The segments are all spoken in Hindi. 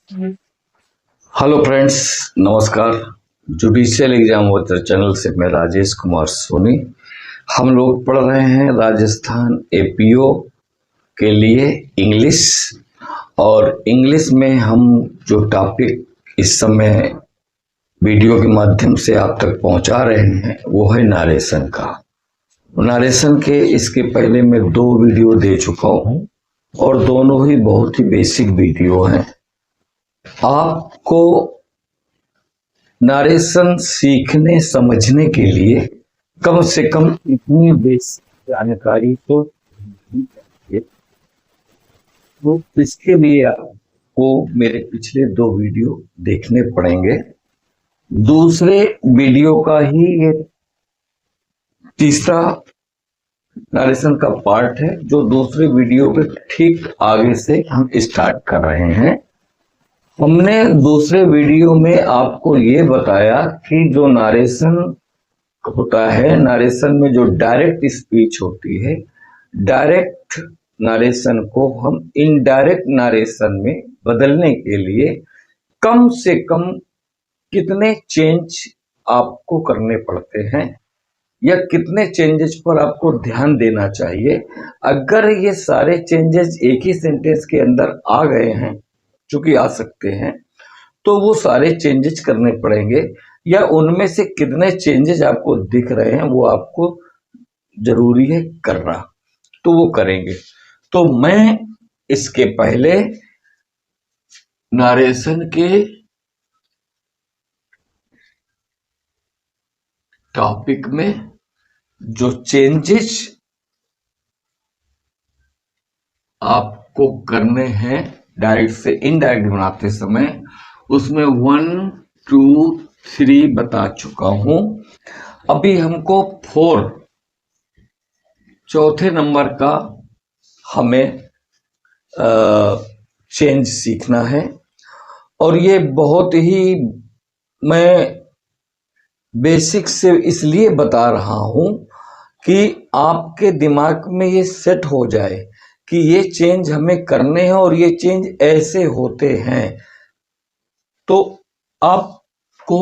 हेलो फ्रेंड्स, नमस्कार। जुडिशियल एग्जाम वाचर चैनल से मैं राजेश कुमार सोनी। हम लोग पढ़ रहे हैं राजस्थान एपीओ के लिए इंग्लिश। और इंग्लिश में हम जो टॉपिक इस समय वीडियो के माध्यम से आप तक पहुंचा रहे हैं वो है नारेशन का। नारेशन के इसके पहले मैं 2 वीडियो दे चुका हूं और दोनों ही बहुत ही बेसिक वीडियो हैं। आपको नारेशन सीखने समझने के लिए कम से कम इतनी बेसिक जानकारी तो होनी चाहिए। तो इसके लिए आपको मेरे पिछले 2 वीडियो देखने पड़ेंगे। दूसरे वीडियो का ही ये तीसरा नारेशन का पार्ट है, जो दूसरे वीडियो के ठीक आगे से हम स्टार्ट कर रहे हैं। हमने दूसरे वीडियो में आपको ये बताया कि जो नारेशन होता है, नारेशन में जो डायरेक्ट स्पीच होती है, डायरेक्ट नारेशन को हम इनडायरेक्ट नारेशन में बदलने के लिए कम से कम कितने चेंज आपको करने पड़ते हैं या कितने चेंजेस पर आपको ध्यान देना चाहिए। अगर ये सारे चेंजेस एक ही सेंटेंस के अंदर आ गए हैं, चूंकि आ सकते हैं, तो वो सारे चेंजेस करने पड़ेंगे या उनमें से कितने चेंजेस आपको दिख रहे हैं वो आपको जरूरी है करना, तो वो करेंगे। तो मैं इसके पहले नारेशन के टॉपिक में जो चेंजेस आपको करने हैं डायरेक्ट से इनडायरेक्ट बनाते समय, उसमें 1, 2, 3 बता चुका हूं। अभी हमको 4 चौथे नंबर का हमें चेंज सीखना है। और ये बहुत ही मैं बेसिक से इसलिए बता रहा हूं कि आपके दिमाग में ये सेट हो जाए कि ये चेंज हमें करने हैं और ये चेंज ऐसे होते हैं। तो आपको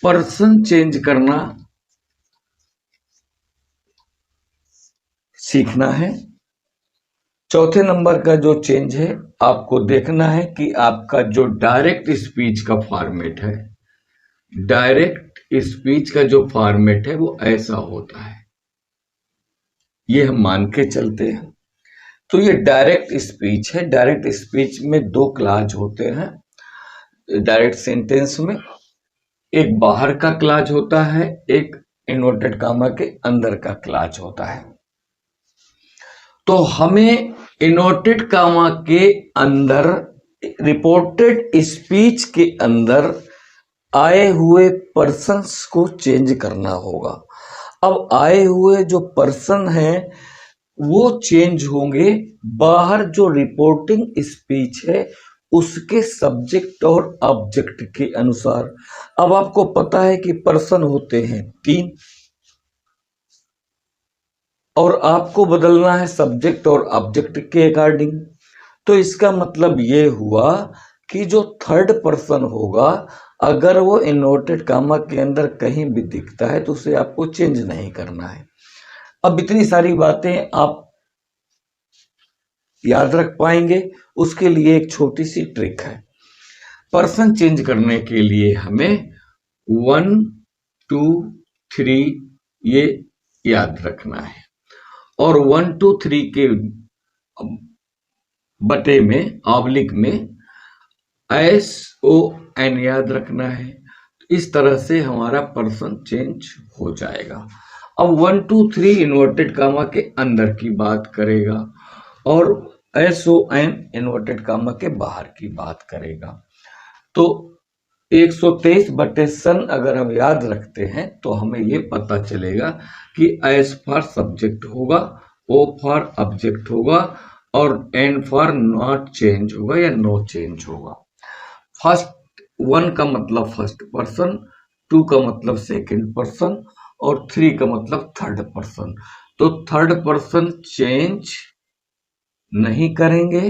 पर्सन चेंज करना सीखना है। चौथे नंबर का जो चेंज है, आपको देखना है कि आपका जो डायरेक्ट स्पीच का फॉर्मेट है, डायरेक्ट स्पीच का जो फॉर्मेट है वो ऐसा होता है, ये हम मान के चलते हैं। तो ये डायरेक्ट स्पीच है। डायरेक्ट स्पीच में 2 क्लाज होते हैं डायरेक्ट सेंटेंस में। एक बाहर का क्लाज होता है, एक इन्वर्टेड कामा के अंदर का क्लाज होता है। तो हमें इन्वर्टेड कामा के अंदर रिपोर्टेड स्पीच के अंदर आए हुए पर्सन्स को चेंज करना होगा। अब आए हुए जो पर्सन हैं वो चेंज होंगे बाहर जो रिपोर्टिंग स्पीच है उसके सब्जेक्ट और ऑब्जेक्ट के अनुसार। अब आपको पता है कि पर्सन होते हैं 3 और आपको बदलना है सब्जेक्ट और ऑब्जेक्ट के अकॉर्डिंग। तो इसका मतलब ये हुआ कि जो थर्ड पर्सन होगा, अगर वो इन्वर्टेड कामा के अंदर कहीं भी दिखता है तो उसे आपको चेंज नहीं करना है। अब इतनी सारी बातें आप याद रख पाएंगे, उसके लिए एक छोटी सी ट्रिक है। पर्सन चेंज करने के लिए हमें 1, 2, 3 ये याद रखना है और 1, 2, 3 के बटे में ऑब्लिक में SON याद रखना है। इस तरह से हमारा पर्सन चेंज हो जाएगा। अब 1, 2, 3 इन्वर्टेड कामा के अंदर की बात करेगा और SON इन्वर्टेड कामा के बाहर की बात करेगा। तो 123 बटे सन अगर हम याद रखते हैं तो हमें ये पता चलेगा कि S फॉर सब्जेक्ट होगा, O फॉर ऑब्जेक्ट होगा और N फॉर नॉट चेंज होगा या नो चेंज होगा। फर्स्ट 1 का मतलब फर्स्ट पर्सन, 2 का मतलब सेकंड पर्सन और 3 का मतलब थर्ड पर्सन। तो थर्ड पर्सन चेंज नहीं करेंगे।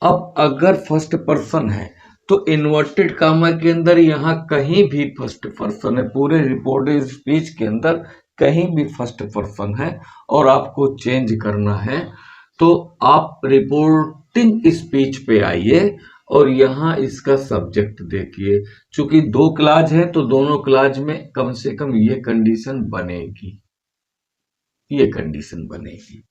अब अगर फर्स्ट पर्सन है तो इन्वर्टेड कामा के अंदर यहाँ कहीं भी फर्स्ट पर्सन है, पूरे रिपोर्टेड स्पीच के अंदर कहीं भी फर्स्ट पर्सन है और आपको चेंज करना है, तो आप रिपोर्टिंग स्पीच पे आइए और यहाँ इसका सब्जेक्ट देखिए। चूंकि दो क्लाज है तो दोनों क्लाज में कम से कम ये कंडीशन बनेगी, ये कंडीशन बनेगी।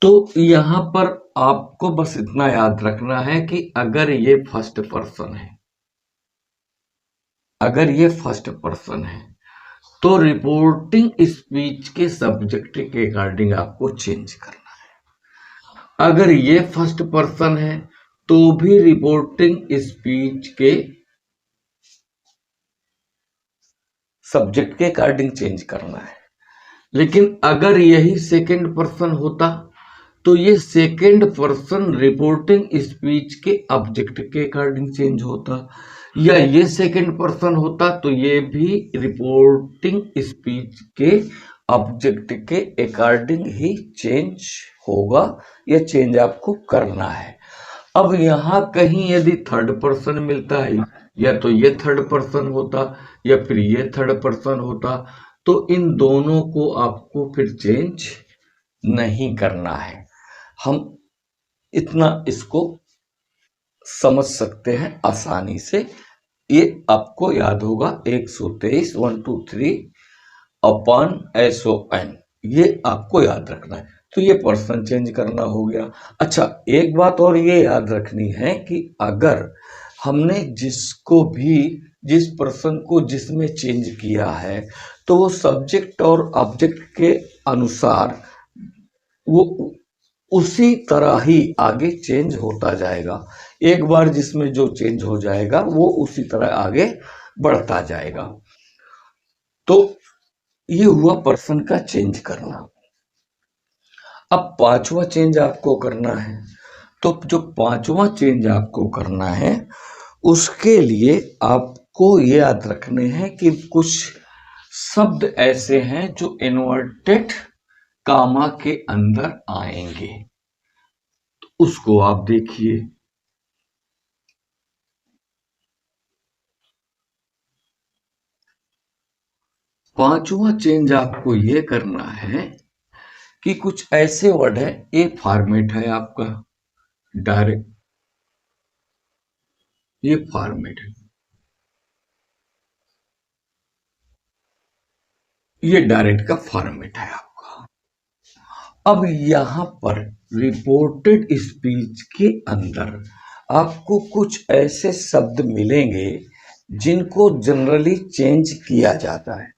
तो यहां पर आपको बस इतना याद रखना है कि अगर ये फर्स्ट पर्सन है, अगर ये फर्स्ट पर्सन है तो रिपोर्टिंग स्पीच के सब्जेक्ट के अकॉर्डिंग आपको चेंज करना है। अगर ये फर्स्ट पर्सन है तो भी रिपोर्टिंग स्पीच के सब्जेक्ट के अकॉर्डिंग चेंज करना है। लेकिन अगर यही सेकंड पर्सन होता तो ये सेकंड पर्सन रिपोर्टिंग स्पीच के ऑब्जेक्ट के अकॉर्डिंग चेंज होता, या ये सेकंड पर्सन होता तो ये भी रिपोर्टिंग स्पीच के ऑब्जेक्ट के अकॉर्डिंग ही चेंज होगा। ये चेंज आपको करना है। अब यहाँ कहीं यदि थर्ड पर्सन मिलता है, या तो ये थर्ड पर्सन होता या फिर ये थर्ड पर्सन होता, तो इन दोनों को आपको फिर चेंज नहीं करना है। हम इतना इसको समझ सकते हैं आसानी से, ये आपको याद होगा 123 1 2 3 अपॉन SON, ये आपको याद रखना है। तो ये पर्सन चेंज करना हो गया। अच्छा, एक बात और ये याद रखनी है कि अगर हमने जिसको भी, जिस पर्सन को जिसमें चेंज किया है तो वो सब्जेक्ट और ऑब्जेक्ट के अनुसार वो उसी तरह ही आगे चेंज होता जाएगा। एक बार जिसमें जो चेंज हो जाएगा वो उसी तरह आगे बढ़ता जाएगा। तो ये हुआ पर्सन का चेंज करना। अब पांचवा चेंज आपको करना है, तो जो पांचवा चेंज आपको करना है उसके लिए आपको ये याद रखने हैं कि कुछ शब्द ऐसे हैं जो इन्वर्टेड कामा के अंदर आएंगे, तो उसको आप देखिए। पांचवा चेंज आपको ये करना है कि कुछ ऐसे वर्ड है, ये फॉर्मेट है आपका डायरेक्ट, ये फॉर्मेट है, ये डायरेक्ट का फॉर्मेट है आपका। अब यहां पर रिपोर्टेड स्पीच के अंदर आपको कुछ ऐसे शब्द मिलेंगे जिनको जनरली चेंज किया जाता है,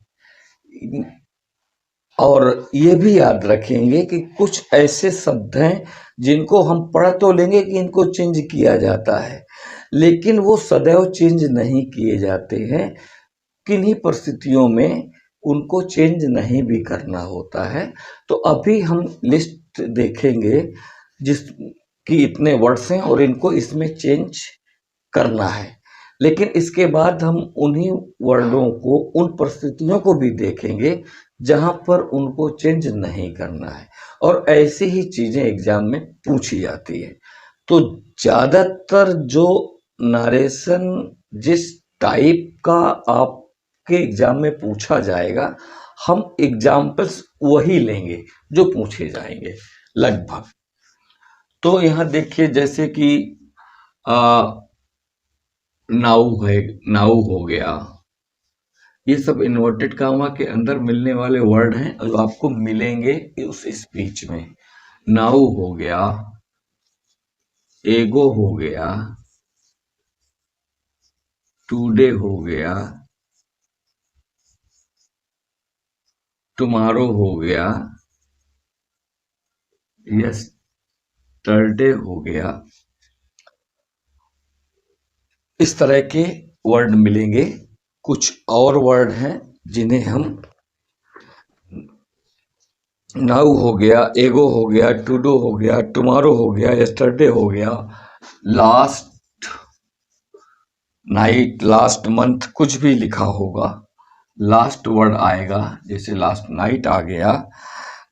और ये भी याद रखेंगे कि कुछ ऐसे शब्द हैं जिनको हम पढ़ तो लेंगे कि इनको चेंज किया जाता है, लेकिन वो सदैव चेंज नहीं किए जाते हैं। किन्हीं परिस्थितियों में उनको चेंज नहीं भी करना होता है। तो अभी हम लिस्ट देखेंगे जिस कि इतने वर्ड्स हैं और इनको इसमें चेंज करना है, लेकिन इसके बाद हम उन्हीं वर्डों को, उन परिस्थितियों को भी देखेंगे जहां पर उनको चेंज नहीं करना है, और ऐसी ही चीजें एग्जाम में पूछी जाती है। तो ज्यादातर जो नरेशन जिस टाइप का आपके एग्जाम में पूछा जाएगा, हम एग्जाम्पल्स वही लेंगे जो पूछे जाएंगे लगभग। तो यहाँ देखिए, जैसे कि नाउ है, नाउ हो गया, ये सब इन्वर्टेड कामा के अंदर मिलने वाले वर्ड हैं जो आपको मिलेंगे उस स्पीच में। नाउ हो गया, एगो हो गया, टुडे हो गया, टुमारो हो गया, यस्टरडे हो गया। इस तरह के वर्ड मिलेंगे। कुछ और वर्ड हैं जिन्हें हम, नाउ हो गया, एगो हो गया, टुडो हो गया, टुमारो हो गया, यस्टरडे हो गया, लास्ट नाइट, लास्ट मंथ, कुछ भी लिखा होगा लास्ट वर्ड आएगा, जैसे लास्ट नाइट आ गया,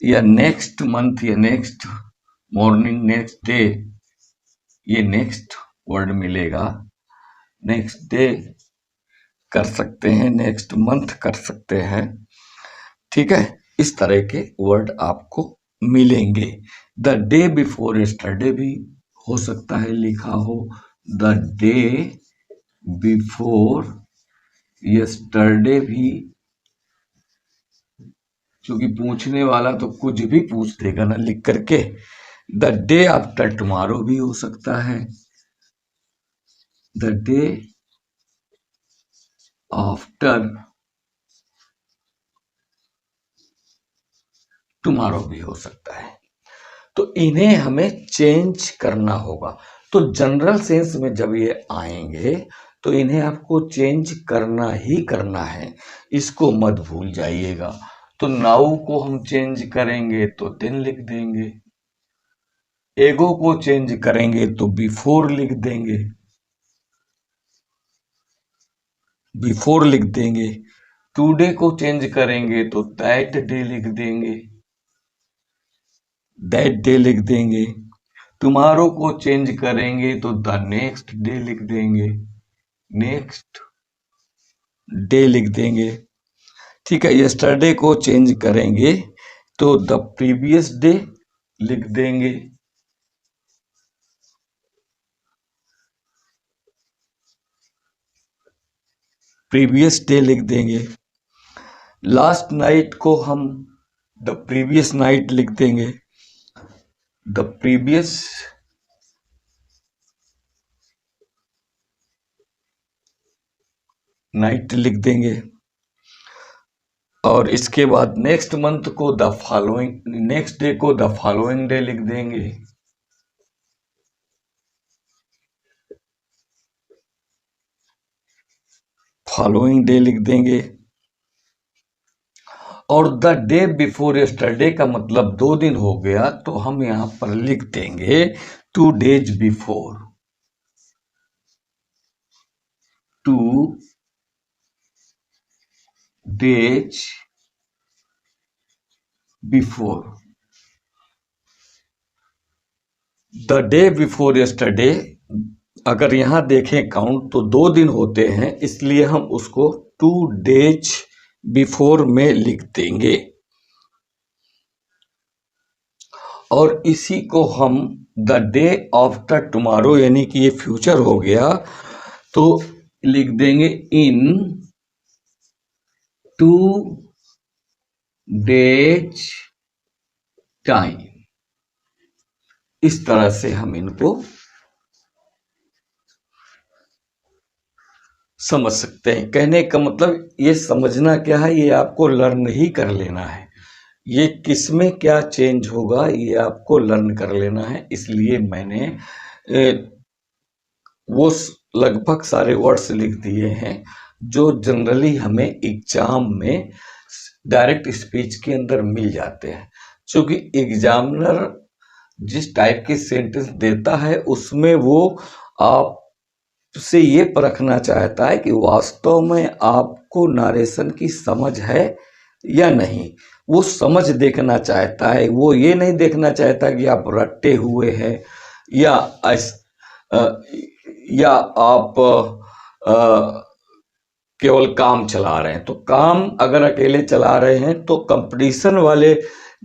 या नेक्स्ट मंथ, या नेक्स्ट मॉर्निंग, नेक्स्ट डे, ये नेक्स्ट वर्ड मिलेगा, नेक्स्ट डे कर सकते हैं, नेक्स्ट मंथ कर सकते हैं, ठीक है। इस तरह के वर्ड आपको मिलेंगे। द डे बिफोर यस्टरडे भी हो सकता है लिखा हो, द डे बिफोर यस्टरडे भी, क्योंकि पूछने वाला तो कुछ भी पूछ देगा ना लिख करके। द डे आफ्टर टुमारो भी हो सकता है, द डे आफ्टर टुमारो भी हो सकता है। तो इन्हें हमें चेंज करना होगा। तो जनरल सेंस में जब ये आएंगे तो इन्हें आपको चेंज करना ही करना है, इसको मत भूल जाइएगा। तो नाउ को हम चेंज करेंगे तो देन लिख देंगे, एगो को चेंज करेंगे तो बिफोर लिख देंगे, बिफोर लिख देंगे। टुडे को चेंज करेंगे तो दैट डे लिख देंगे, दैट डे लिख देंगे। टुमारो को चेंज करेंगे तो द नेक्स्ट डे लिख देंगे, नेक्स्ट डे लिख देंगे, ठीक है। यस्टरडे को चेंज करेंगे तो द प्रीवियस डे लिख देंगे, प्रीवियस डे लिख देंगे। लास्ट नाइट को हम द प्रीवियस नाइट लिख देंगे, द प्रीवियस नाइट लिख देंगे। और इसके बाद नेक्स्ट मंथ को द फॉलोइंग, नेक्स्ट डे को द फॉलोइंग डे लिख देंगे, फॉलोइंग डे लिख देंगे। और द डे बिफोर यस्टरडे का मतलब 2 दिन हो गया, तो हम यहां पर लिख देंगे 2 days before, 2 days before. The day before yesterday, अगर यहां देखें काउंट तो 2 दिन होते हैं, इसलिए हम उसको 2 डेज बिफोर में लिख देंगे। और इसी को हम द डे आफ्टर टुमारो, यानी कि ये फ्यूचर हो गया, तो लिख देंगे इन 2 डेज टाइम। इस तरह से हम इनको समझ सकते हैं। कहने का मतलब ये समझना क्या है, ये आपको लर्न ही कर लेना है। ये किस में क्या चेंज होगा ये आपको लर्न कर लेना है। इसलिए मैंने वो लगभग सारे वर्ड्स लिख दिए हैं जो जनरली हमें एग्जाम में डायरेक्ट स्पीच के अंदर मिल जाते हैं। क्योंकि एग्जामिनर जिस टाइप के सेंटेंस देता है उसमें वो आपसे ये परखना चाहता है कि वास्तव में आपको नारेशन की समझ है या नहीं। वो समझ देखना चाहता है, वो ये नहीं देखना चाहता कि आप रट्टे हुए हैं या आप केवल काम चला रहे हैं। तो काम अगर अकेले चला रहे हैं तो कंपटीशन वाले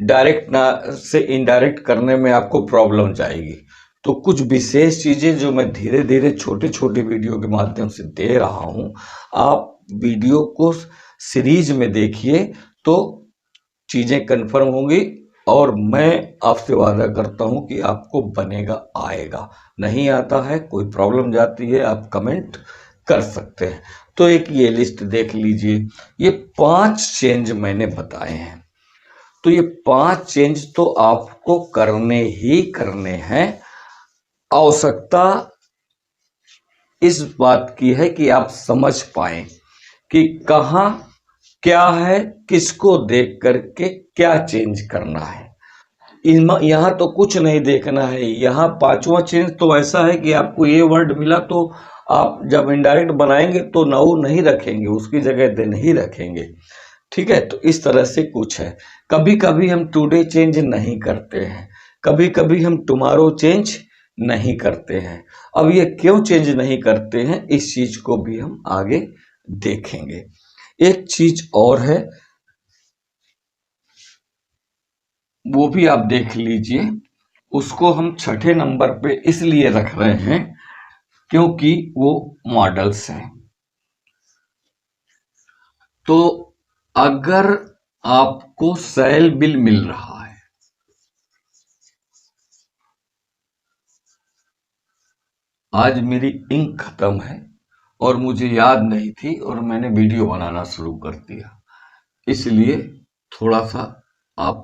डायरेक्ट से इनडायरेक्ट करने में आपको प्रॉब्लम जाएगी। तो कुछ विशेष चीजें जो मैं धीरे धीरे छोटे छोटे वीडियो के माध्यम से दे रहा हूं, आप वीडियो को सीरीज में देखिए तो चीजें कंफर्म होंगी। और मैं आपसे वादा करता हूं कि आपको बनेगा, आएगा। नहीं आता है, कोई प्रॉब्लम जाती है, आप कमेंट कर सकते हैं। तो एक ये लिस्ट देख लीजिए, ये 5 चेंज मैंने बताए हैं। तो ये 5 चेंज तो आपको करने ही करने हैं। आवश्यकता इस बात की है कि आप समझ पाए कि कहाँ क्या है, किसको देख करके क्या चेंज करना है। यहाँ तो कुछ नहीं देखना है। यहाँ 5वां चेंज तो ऐसा है कि आपको ये वर्ड मिला तो आप जब इनडायरेक्ट बनाएंगे तो नाउ नहीं रखेंगे, उसकी जगह देन ही रखेंगे, ठीक है। तो इस तरह से कुछ है। कभी कभी हम टुडे चेंज नहीं करते हैं, कभी कभी हम टुमारो चेंज नहीं करते हैं। अब ये क्यों चेंज नहीं करते हैं, इस चीज को भी हम आगे देखेंगे। एक चीज और है, वो भी आप देख लीजिए। उसको हम छठे नंबर पे इसलिए रख रहे हैं क्योंकि वो मॉडल्स हैं। तो अगर आपको सेल बिल मिल रहा है, आज मेरी इंक खत्म है और मुझे याद नहीं थी और मैंने वीडियो बनाना शुरू कर दिया, इसलिए थोड़ा सा आप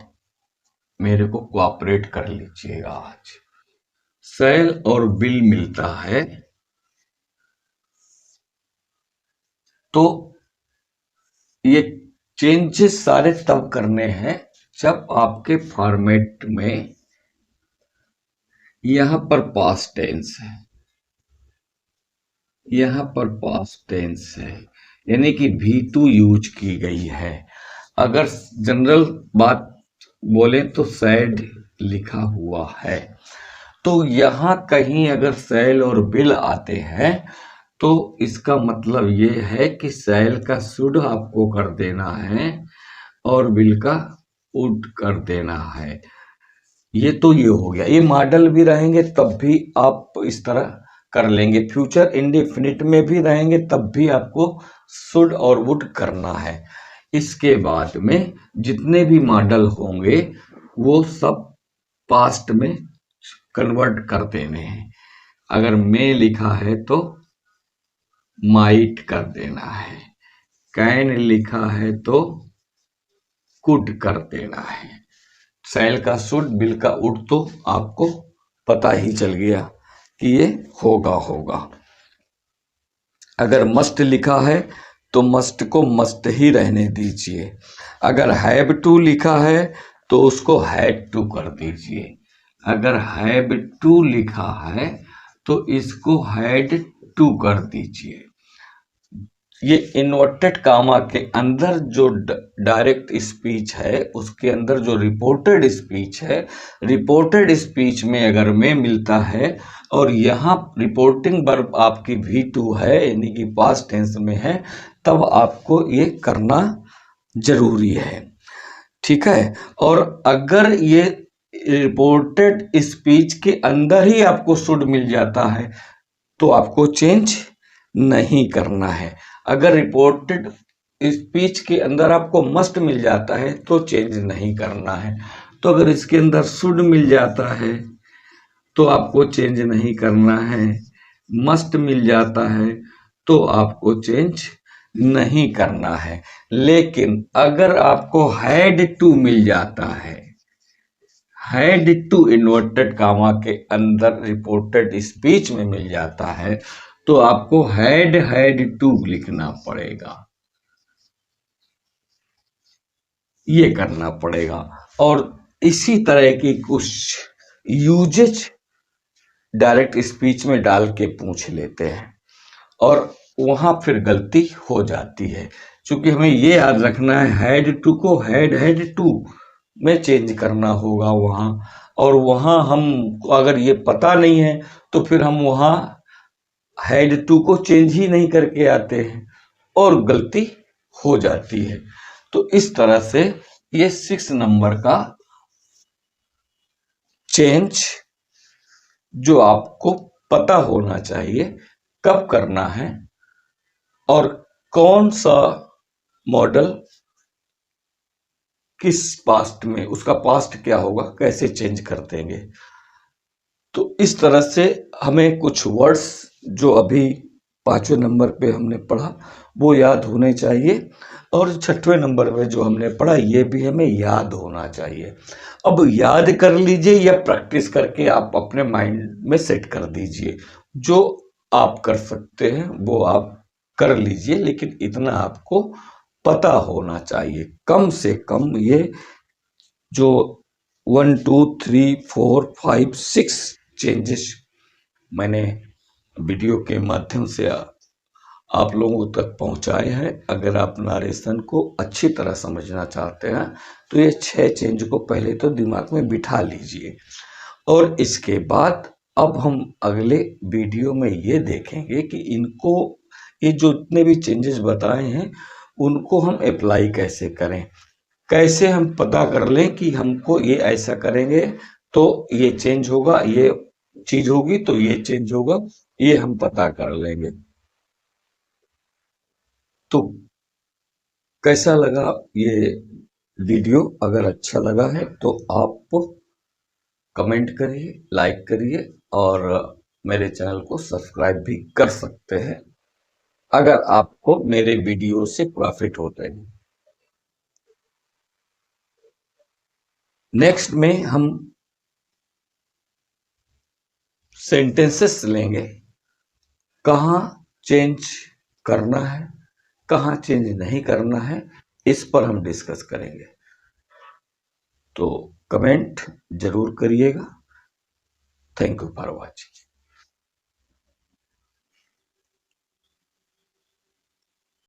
मेरे को कोऑपरेट कर लीजिएगा। आज सेल और बिल मिलता है तो ये चेंजेस सारे तब करने हैं जब आपके फॉर्मेट में यहां पर पास्ट टेंस है, यहां पर पास्ट टेंस है, यानी कि V2 यूज की गई है। अगर जनरल बात बोले तो सैड लिखा हुआ है, तो यहां कहीं अगर सेल और बिल आते हैं तो इसका मतलब ये है कि सेल का शुड आपको कर देना है और बिल का वुड कर देना है। ये तो ये हो गया। ये मॉडल भी रहेंगे तब भी आप इस तरह कर लेंगे, फ्यूचर इंडेफिनिट में भी रहेंगे तब भी आपको शुड और वुड करना है। इसके बाद में जितने भी मॉडल होंगे वो सब पास्ट में कन्वर्ट कर देने हैं। अगर मे लिखा है तो माइट कर देना है, कैन लिखा है तो कुड कर देना है। सेल का शुड, बिल का वुड तो आपको पता ही चल गया कि ये होगा। अगर मस्ट लिखा है तो मस्ट को मस्ट ही रहने दीजिए। अगर हैव टू लिखा है तो उसको हैड टू कर दीजिए। अगर हैव टू लिखा है तो इसको हैड टू कर दीजिए। ये इन्वर्टेड कामा के अंदर जो डायरेक्ट स्पीच है उसके अंदर जो रिपोर्टेड स्पीच है, रिपोर्टेड स्पीच में अगर में मिलता है और यहाँ रिपोर्टिंग वर्ब आपकी V2 है यानी कि पास्ट टेंस में है, तब आपको ये करना जरूरी है। ठीक है। और अगर ये रिपोर्टेड स्पीच के अंदर ही आपको शुड मिल जाता है तो आपको चेंज नहीं करना है। अगर रिपोर्टेड स्पीच के अंदर आपको मस्ट मिल जाता है तो चेंज नहीं करना है। तो अगर इसके अंदर शुड मिल जाता है तो आपको चेंज नहीं करना है, मस्ट मिल जाता है तो आपको चेंज नहीं करना है। लेकिन अगर आपको हैड टू मिल जाता है, हैड टू इन्वर्टेड कामा के अंदर रिपोर्टेड स्पीच में मिल जाता है तो आपको हैड टू लिखना पड़ेगा, ये करना पड़ेगा। और इसी तरह की कुछ यूजेज डायरेक्ट स्पीच में डाल के पूछ लेते हैं और वहां फिर गलती हो जाती है, क्योंकि हमें ये याद रखना है हैड टू को हैड टू में चेंज करना होगा वहां। और वहां हम अगर ये पता नहीं है तो फिर हम वहां हैड टू को चेंज ही नहीं करके आते हैं और गलती हो जाती है। तो इस तरह से ये 6 नंबर का चेंज जो आपको पता होना चाहिए कब करना है और कौन सा मॉडल किस पास्ट में, उसका पास्ट क्या होगा, कैसे चेंज कर देंगे। तो इस तरह से हमें कुछ वर्ड्स जो अभी 5वें नंबर पे हमने पढ़ा वो याद होने चाहिए और 6वें नंबर पे जो हमने पढ़ा ये भी हमें याद होना चाहिए। अब याद कर लीजिए या प्रैक्टिस करके आप अपने माइंड में सेट कर दीजिए। जो आप कर सकते हैं वो आप कर लीजिए, लेकिन इतना आपको पता होना चाहिए कम से कम। ये जो 1 2 3 4 5 6 चेंजेस मैंने वीडियो के माध्यम से आप लोगों तक पहुंचाए हैं। अगर आप नारेशन को अच्छी तरह समझना चाहते हैं तो ये 6 चेंज को पहले तो दिमाग में बिठा लीजिए और इसके बाद अब हम अगले वीडियो में ये देखेंगे कि इनको, ये जो इतने भी चेंजेस बताए हैं उनको हम अप्लाई कैसे करें, कैसे हम पता कर लें कि हमको ये ऐसा करेंगे तो ये चेंज होगा, ये चीज होगी तो ये चेंज होगा, ये हम पता कर लेंगे। तो कैसा लगा ये वीडियो? अगर अच्छा लगा है तो आप कमेंट करिए, लाइक करिए और मेरे चैनल को सब्सक्राइब भी कर सकते हैं अगर आपको मेरे वीडियो से प्रॉफिट होता है। नेक्स्ट में हम सेंटेंसेस लेंगे, कहाँ चेंज करना है, कहाँ चेंज नहीं करना है, इस पर हम डिस्कस करेंगे। तो कमेंट जरूर करिएगा। Thank you for watching.